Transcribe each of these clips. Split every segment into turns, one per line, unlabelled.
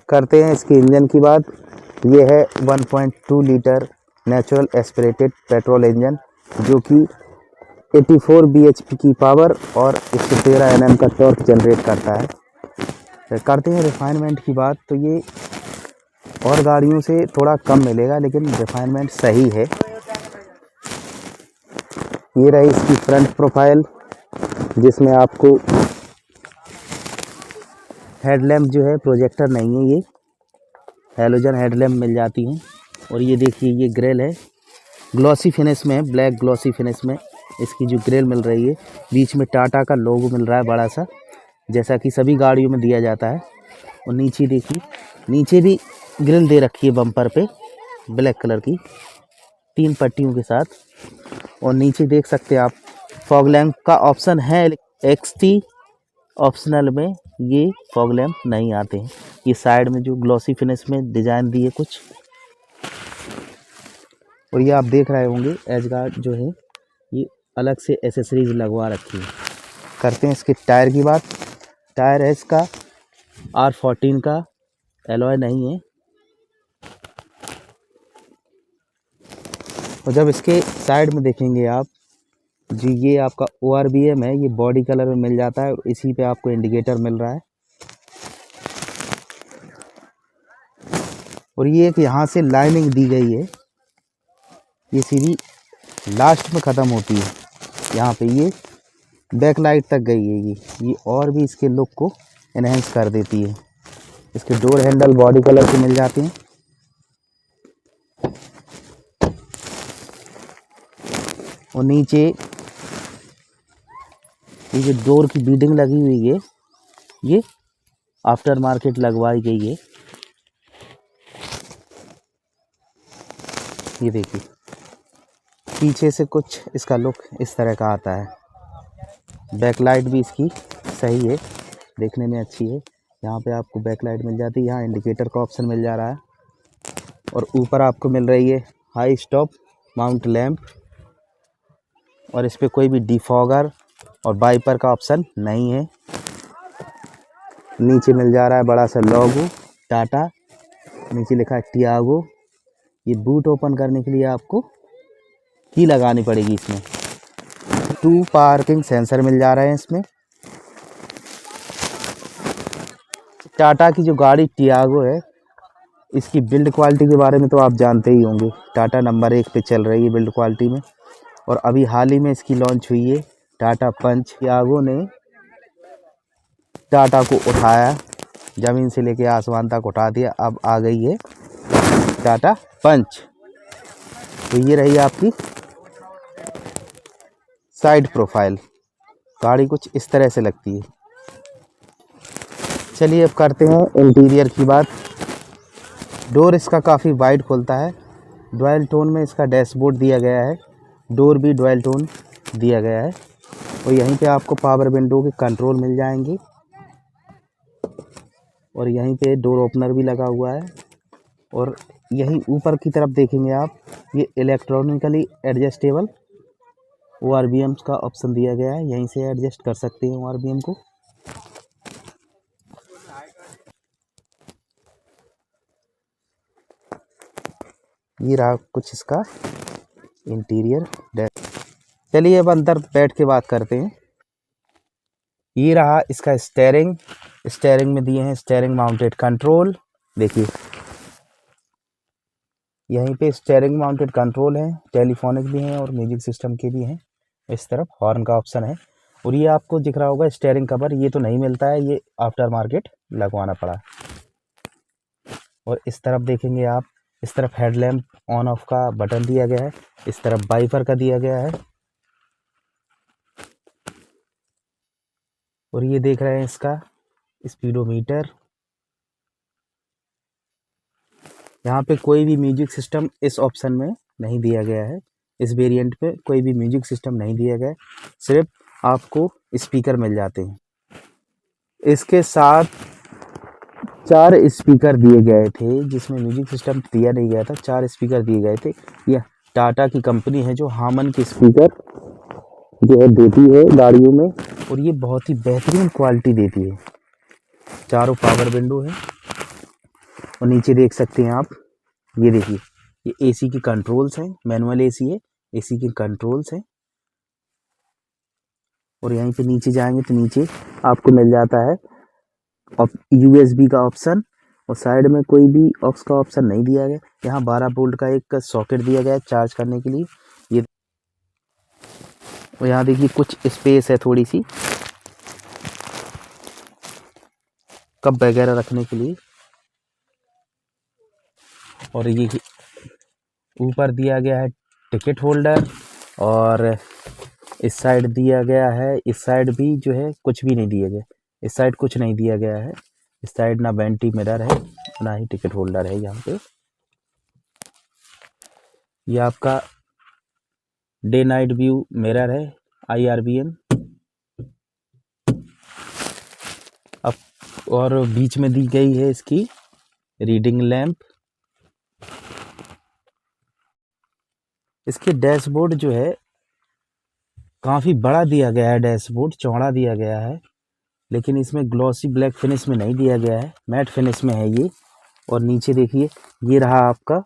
करते हैं इसके इंजन की बात। ये है 1.2 litre natural aspirated petrol engine, जो कि 84 bhp की पावर और 113 Nm का टॉर्क जनरेट करता है। तो करते हैं रिफाइनमेंट की बात, तो ये और गाड़ियों से थोड़ा कम मिलेगा, लेकिन रिफाइनमेंट सही है। ये रही इसकी फ्रंट प्रोफाइल, जिसमें आपको हेडलैम्प जो है प्रोजेक्टर नहीं है, ये हैलोजन हेडलैम्प मिल जाती हैं। और ये देखिए ये ग्रिल है, ग्लॉसी फिनिश में है, ब्लैक ग्लॉसी फिनिश में इसकी जो ग्रिल मिल रही है। बीच में टाटा का लोगो मिल रहा है बड़ा सा, जैसा कि सभी गाड़ियों में दिया जाता है। और नीचे देखिए, नीचे भी ग्रिल दे रखी है बम्पर पे, ब्लैक कलर की 3 पट्टियों के साथ। और नीचे देख सकते हैं आप फॉग लैंप का ऑप्शन है, एक्सटी ऑप्शनल में ये फॉग लैंप नहीं आते हैं। ये साइड में जो ग्लॉसी फिनिश में डिजाइन दी है कुछ, और ये आप देख रहे होंगे एज गार्ड जो है ये अलग से एसेसरीज लगवा रखी है। करते हैं इसके टायर की बात। टायर है इसका R14 का, एलॉय नहीं है। और जब इसके साइड में देखेंगे आप जी, ये आपका ORBM है, ये बॉडी कलर में मिल जाता है और इसी पे आपको इंडिकेटर मिल रहा है। और ये एक यहाँ से लाइनिंग दी गई है, ये सीधी लास्ट में ख़त्म होती है, यहाँ पे ये बैक लाइट तक गई है। ये और भी इसके लुक को एनहेंस कर देती है। इसके डोर हैंडल बॉडी कलर के मिल जाते हैं। और नीचे ये जो डोर की बीडिंग लगी हुई है, ये आफ्टर मार्केट लगवाई गई है। ये देखिए पीछे से कुछ इसका लुक इस तरह का आता है। बैकलाइट भी इसकी सही है, देखने में अच्छी है। यहाँ पे आपको बैकलाइट मिल जाती है, यहाँ इंडिकेटर का ऑप्शन मिल जा रहा है। और ऊपर आपको मिल रही है हाई स्टॉप माउंट लैंप, और इस पर कोई भी डिफॉगर और वाइपर का ऑप्शन नहीं है। नीचे मिल जा रहा है बड़ा सा लोगो टाटा, नीचे लिखा है टियागो। ये बूट ओपन करने के लिए आपको की लगानी पड़ेगी इसमें। 2 पार्किंग सेंसर मिल जा रहे हैं इसमें। टाटा की जो गाड़ी टियागो है, इसकी बिल्ड क्वालिटी के बारे में तो आप जानते ही होंगे, टाटा नंबर 1 पे चल रही है बिल्ड क्वालिटी में। और अभी हाल ही में इसकी लॉन्च हुई है टाटा पंच। टियागो ने टाटा को उठाया, ज़मीन से लेके आसमान तक उठा दिया। अब आ गई है टाटा पंच। तो ये रही आपकी साइड प्रोफाइल, गाड़ी कुछ इस तरह से लगती है। चलिए अब करते हैं इंटीरियर की बात। डोर इसका काफ़ी वाइड खुलता है, डुअल टोन में इसका डैशबोर्ड दिया गया है, डोर भी डुअल टोन दिया गया है। और यहीं पे आपको पावर विंडो के कंट्रोल मिल जाएंगे, और यहीं पे डोर ओपनर भी लगा हुआ है। और यहीं ऊपर की तरफ देखेंगे आप, ये इलेक्ट्रॉनिकली एडजस्टेबल ORBM का ऑप्शन दिया गया है, यहीं से एडजस्ट कर सकते हैं ORBM को। ये रहा कुछ इसका इंटीरियर। चलिए अब अंदर बैठ के बात करते हैं। ये रहा इसका स्टीयरिंग। स्टीयरिंग में दिए हैं स्टीयरिंग माउंटेड कंट्रोल। देखिए यहीं पे स्टीयरिंग माउंटेड कंट्रोल है, टेलीफोनिक भी हैं और म्यूजिक सिस्टम के भी हैं। इस तरफ हॉर्न का ऑप्शन है। और ये आपको दिख रहा होगा स्टीयरिंग कवर, ये तो नहीं मिलता है, ये आफ्टर मार्केट लगवाना पड़ा। और इस तरफ देखेंगे आप, इस तरफ हेडलैम्प ऑन ऑफ का बटन दिया गया है, इस तरफ वाइपर का दिया गया है। और ये देख रहे हैं इसका स्पीडोमीटर। यहाँ पे कोई भी म्यूजिक सिस्टम इस ऑप्शन में नहीं दिया गया है, इस वेरिएंट पे कोई भी म्यूजिक सिस्टम नहीं दिया गया है, सिर्फ आपको स्पीकर मिल जाते हैं। इसके साथ 4 स्पीकर दिए गए थे, जिसमें म्यूजिक सिस्टम दिया नहीं गया था, 4 स्पीकर दिए गए थे। यह टाटा की कंपनी है जो हामन के स्पीकर जो है देती है गाड़ियों में, और ये बहुत ही बेहतरीन क्वालिटी देती है। चारों पावर विंडो है, और नीचे देख सकते हैं आप, ये देखिए ये एसी की कंट्रोल्स हैं, मैनुअल एसी है, एसी की कंट्रोल्स हैं। और यहीं पे नीचे जाएंगे तो नीचे आपको मिल जाता है यूएसबी का ऑप्शन, और साइड में कोई भी ऑक्स का ऑप्शन नहीं दिया गया। यहाँ 12 वोल्ट का एक सॉकेट दिया गया है चार्ज करने के लिए। ये और यहाँ देखिए कुछ स्पेस है थोड़ी सी कप वगैरह रखने के लिए। और ये ऊपर दिया गया है टिकट होल्डर, और इस साइड दिया गया है, इस साइड भी जो है कुछ भी नहीं दिया गया, इस साइड कुछ नहीं दिया गया है। इस साइड ना वेंटी मिरर है ना ही टिकट होल्डर है। यहाँ पे ये आपका डे नाइट व्यू मिरर है, IRBM। अब और बीच में दी गई है इसकी रीडिंग लैंप। इसके डैशबोर्ड जो है काफ़ी बड़ा दिया गया है, डैशबोर्ड चौड़ा दिया गया है, लेकिन इसमें ग्लॉसी ब्लैक फिनिश में नहीं दिया गया है, मैट फिनिश में है ये। और नीचे देखिए ये रहा आपका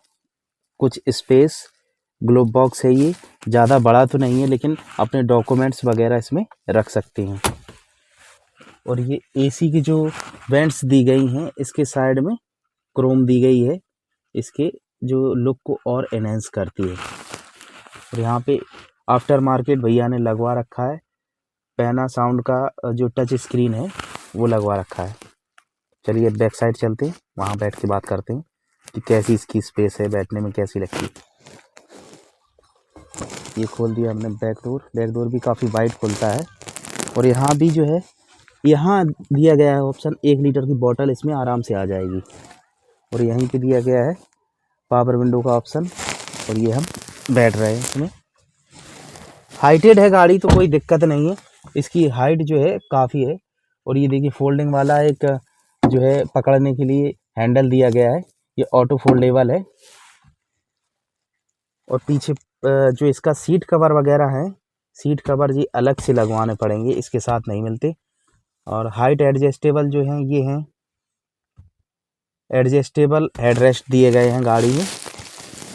कुछ स्पेस, ग्लोब बॉक्स है ये, ज़्यादा बड़ा तो नहीं है लेकिन अपने डॉक्यूमेंट्स वगैरह इसमें रख सकते हैं। और ये एसी की जो वेंट्स दी गई हैं इसके साइड में क्रोम दी गई है, इसके जो लुक को और एनहेंस करती है। और यहाँ पे आफ्टर मार्केट भैया ने लगवा रखा है, पैना साउंड का जो टच स्क्रीन है वो लगवा रखा है। चलिए बैक साइड चलते हैं, वहाँ बैठ के बात करते हैं कि कैसी इसकी स्पेस है, बैठने में कैसी लगती है। ये खोल दिया हमने बैक डोर भी काफ़ी वाइड खुलता है। और यहाँ भी जो है, यहाँ दिया गया है ऑप्शन 1 लीटर की बोतल इसमें आराम से आ जाएगी। और यहीं पे दिया गया है पावर विंडो का ऑप्शन, और ये हम बैठ रहे हैं इसमें। हाइटेड है गाड़ी तो कोई दिक्कत नहीं है, इसकी हाइट जो है काफ़ी है। और ये देखिए फोल्डिंग वाला एक जो है पकड़ने के लिए हैंडल दिया गया है, ये ऑटो फोल्डेबल है। और पीछे जो इसका सीट कवर वगैरह है, सीट कवर जी अलग से लगवाने पड़ेंगे, इसके साथ नहीं मिलते। और हाइट एडजस्टेबल जो हैं ये हैं, एडजस्टेबल हेडरेस्ट दिए गए हैं गाड़ी में,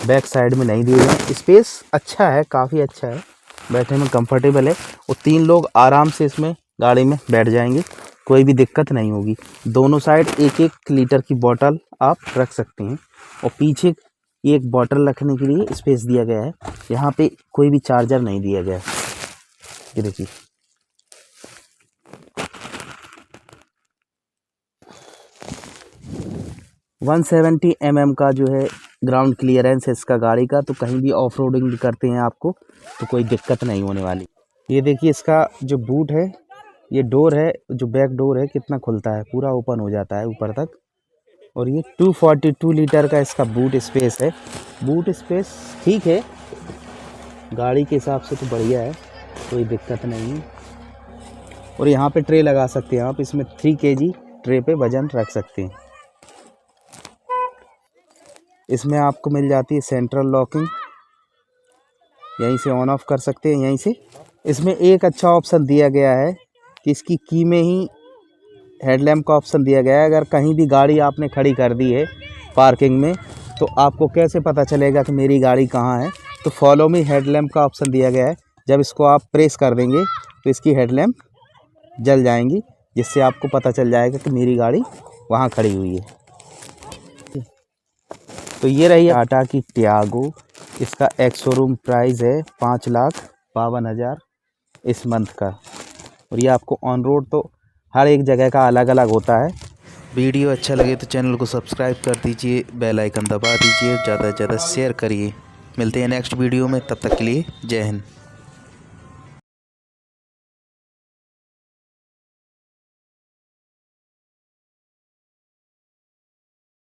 बैक साइड में नहीं दिए गए। स्पेस अच्छा है, काफ़ी अच्छा है, बैठने में कंफर्टेबल है। और 3 लोग आराम से इसमें गाड़ी में बैठ जाएंगे, कोई भी दिक्कत नहीं होगी। दोनों साइड 1-1 लीटर की बोतल आप रख सकते हैं। और पीछे एक बोतल रखने के लिए स्पेस दिया गया है, यहाँ पे कोई भी चार्जर नहीं दिया गया है। ये देखिए वन 170 mm का जो है ग्राउंड क्लियरेंस है इसका गाड़ी का, तो कहीं भी ऑफ रोडिंग भी करते हैं आपको तो कोई दिक्कत नहीं होने वाली। ये देखिए इसका जो बूट है, ये डोर है, जो बैक डोर है कितना खुलता है, पूरा ओपन हो जाता है ऊपर तक। और ये 242 लीटर का इसका बूट स्पेस है। बूट स्पेस ठीक है, गाड़ी के हिसाब से तो बढ़िया है, कोई दिक्कत नहीं है। और यहाँ पे ट्रे लगा सकते हैं आप, इसमें 3 kg ट्रे पे वजन रख सकते हैं। इसमें आपको मिल जाती है सेंट्रल लॉकिंग, यहीं से ऑन ऑफ कर सकते हैं, यहीं से। इसमें एक अच्छा ऑप्शन दिया गया है कि इसकी की में ही हेडलैम्प का ऑप्शन दिया गया है। अगर कहीं भी गाड़ी आपने खड़ी कर दी है पार्किंग में, तो आपको कैसे पता चलेगा कि मेरी गाड़ी कहाँ है, तो फॉलो मी हेडलैम्प का ऑप्शन दिया गया है। जब इसको आप प्रेस कर देंगे तो इसकी हेडलैम्प जल जाएंगी, जिससे आपको पता चल जाएगा कि मेरी गाड़ी वहाँ खड़ी हुई है। तो ये रही टाटा की टियागो, इसका एक्स शोरूम प्राइस है 5,52,000 इस मंथ का। और ये आपको ऑन रोड तो हर एक जगह का अलग अलग होता है।
वीडियो अच्छा लगे तो चैनल को सब्सक्राइब कर दीजिए, बेल आइकन दबा दीजिए, ज़्यादा से ज़्यादा शेयर करिए। मिलते हैं नेक्स्ट वीडियो में, तब तक के लिए जय हिंद।